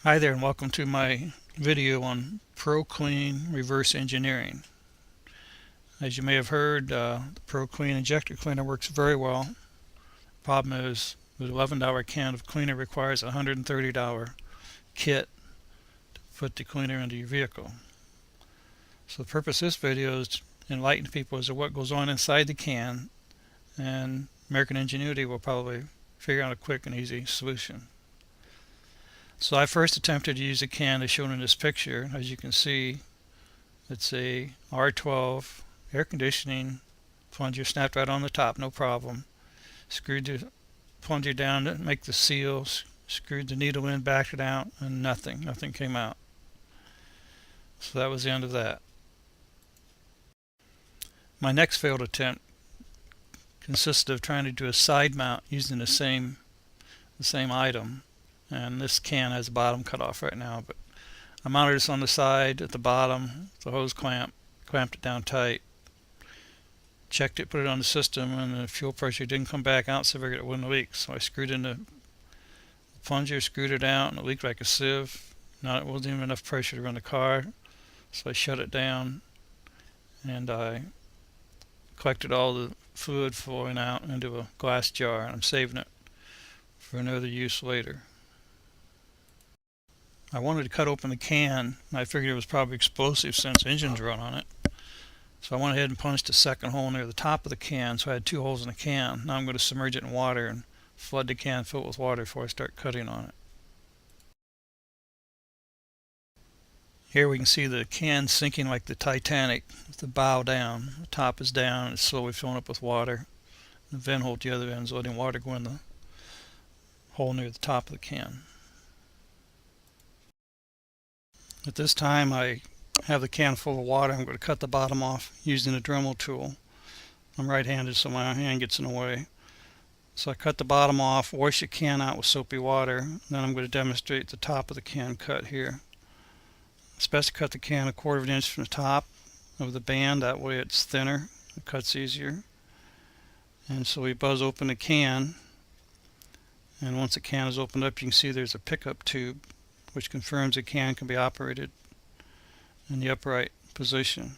Hi there and welcome to my video on ProCleen reverse engineering. As you may have heard, the ProCleen Injector Cleaner works very well. Problem is, the $11 can of cleaner requires a $130 kit to put the cleaner into your vehicle. So the purpose of this video is to enlighten people as to what goes on inside the can, and American ingenuity will probably figure out a quick and easy solution. So I first attempted to use a can as shown in this picture. As you can see, it's a R12 air conditioning plunger, snapped right on the top, no problem. Screwed the plunger down to make the seal, screwed the needle in, backed it out, and nothing came out. So that was the end of that. My next failed attempt consisted of trying to do a side mount using the same item. And this can has the bottom cut off right now, but I mounted this on the side at the bottom, the hose clamped it down tight, checked it, put it on the system, and the fuel pressure didn't come back out, so I figured it wouldn't leak. So I screwed in the plunger, screwed it out, and it leaked like a sieve. Now it wasn't even enough pressure to run the car, so I shut it down, and I collected all the fluid flowing out into a glass jar, and I'm saving it for another use later. I wanted to cut open the can, and I figured it was probably explosive since engines run on it. So I went ahead and punched a second hole near the top of the can, so I had two holes in the can. Now I'm going to submerge it in water and flood the can, fill it with water before I start cutting on it. Here we can see the can sinking like the Titanic, with the bow down. The top is down, it's slowly filling up with water. The vent hole at the other end is letting water go in the hole near the top of the can. At this time I have the can full of water. I'm going to cut the bottom off using a Dremel tool. I'm right-handed, so my hand gets in the way. So I cut the bottom off, wash the can out with soapy water, then I'm going to demonstrate the top of the can cut here. It's best to cut the can 1/4 of an inch from the top of the band, that way it's thinner, it cuts easier. And so we buzz open the can, and once the can is opened up you can see there's a pickup tube, which confirms the can can be operated in the upright position.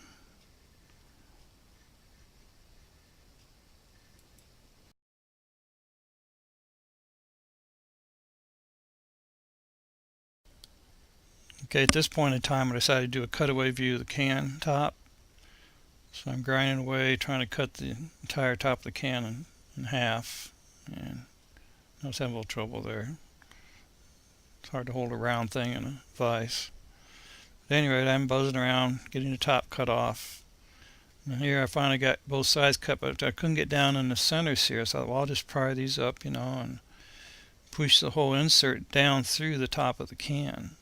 Okay, at this point in time I decided to do a cutaway view of the can top. So I'm grinding away, trying to cut the entire top of the can in half, and I was having a little trouble there. It's hard to hold a round thing in a vise. At any rate, I'm buzzing around, getting the top cut off. And here I finally got both sides cut, but I couldn't get down in the centers here. So I thought, well, I'll just pry these up, and push the whole insert down through the top of the can.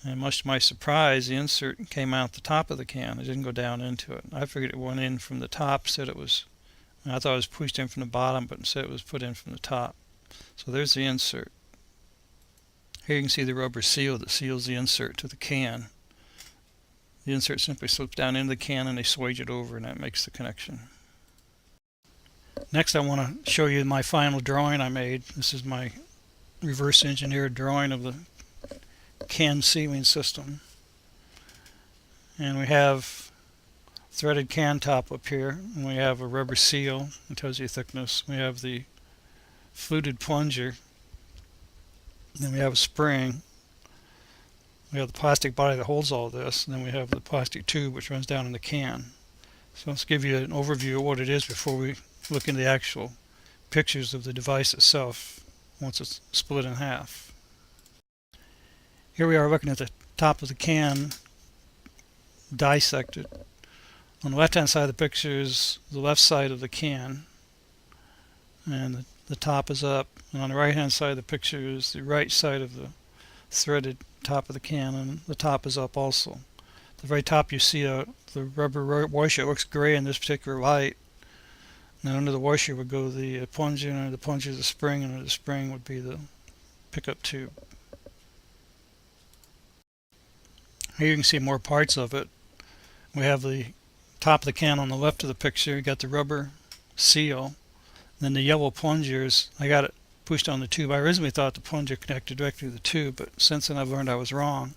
And much to my surprise, the insert came out the top of the can. It didn't go down into it. I figured it went in from the top, I thought it was pushed in from the bottom, but instead it was put in from the top. So there's the insert. Here you can see the rubber seal that seals the insert to the can. The insert simply slips down into the can and they swage it over, and that makes the connection. Next I want to show you my final drawing I made. This is my reverse engineered drawing of the can sealing system. And we have threaded can top up here, and we have a rubber seal that tells you thickness. We have the fluted plunger. Then we have a spring. We have the plastic body that holds all this, and then we have the plastic tube which runs down in the can. So let's give you an overview of what it is before we look into the actual pictures of the device itself once it's split in half. Here we are looking at the top of the can dissected. On the left hand side of the picture is the left side of the can, and the top is up, and on the right hand side of the picture is the right side of the threaded top of the can, and the top is up also. At the very top you see the rubber washer. It looks gray in this particular light, and then under the washer would go the plunger, and under the plunger is the spring, and under the spring would be the pickup tube. Here you can see more parts of it. We have the top of the can on the left of the picture. You got the rubber seal. Then the yellow plungers, I got it pushed on the tube. I originally thought the plunger connected directly to the tube, but since then I've learned I was wrong.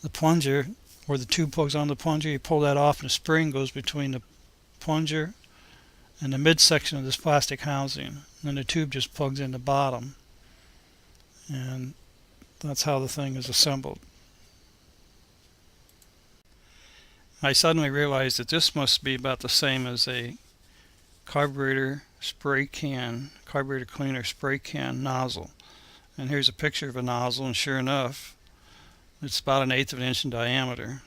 The plunger, where the tube plugs on the plunger, you pull that off and a spring goes between the plunger and the midsection of this plastic housing. And then the tube just plugs in the bottom. And that's how the thing is assembled. I suddenly realized that this must be about the same as a carburetor cleaner spray can nozzle. And here's a picture of a nozzle, and sure enough, it's about 1/8 of an inch in diameter.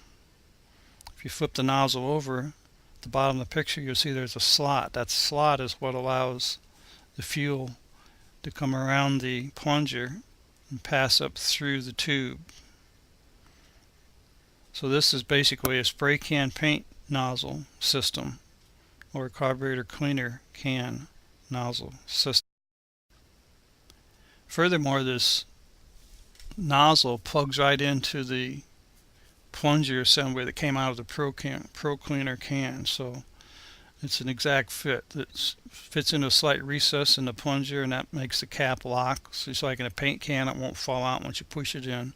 If you flip the nozzle over, at the bottom of the picture, you'll see there's a slot. That slot is what allows the fuel to come around the plunger and pass up through the tube. So this is basically a spray can paint nozzle system, or a carburetor cleaner can nozzle system. Furthermore, this nozzle plugs right into the plunger assembly that came out of the ProCleaner can, so it's an exact fit. It fits into a slight recess in the plunger, and that makes the cap lock. So it's like in a paint can, it won't fall out once you push it in.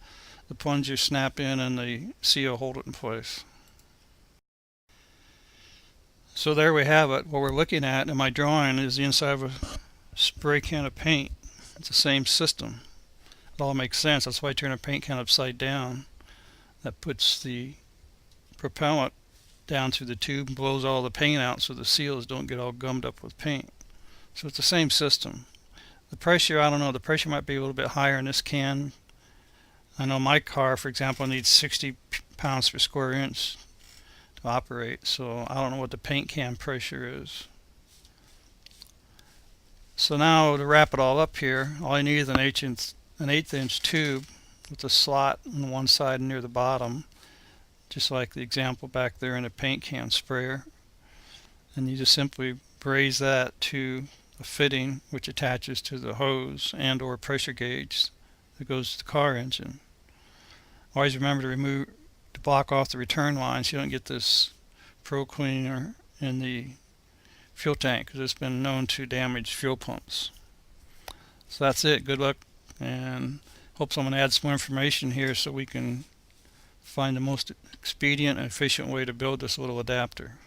The plunger snap in and the seal hold it in place. So there we have it. What we're looking at in my drawing is the inside of a spray can of paint. It's the same system. It all makes sense. That's why I turn a paint can upside down. That puts the propellant down through the tube and blows all the paint out so the seals don't get all gummed up with paint. So it's the same system. The pressure, I don't know, the pressure might be a little bit higher in this can. I know my car, for example, needs 60 pounds per square inch to operate, so I don't know what the paint can pressure is. So now to wrap it all up here, all you need is an 1/8 inch tube with a slot on one side near the bottom, just like the example back there in a paint can sprayer. And you just simply braze that to a fitting which attaches to the hose and or pressure gauge that goes to the car engine. Always remember to block off the return line so you don't get this ProCleaner in the fuel tank, because it's been known to damage fuel pumps. So that's it. Good luck, and hope someone adds some more information here so we can find the most expedient and efficient way to build this little adapter.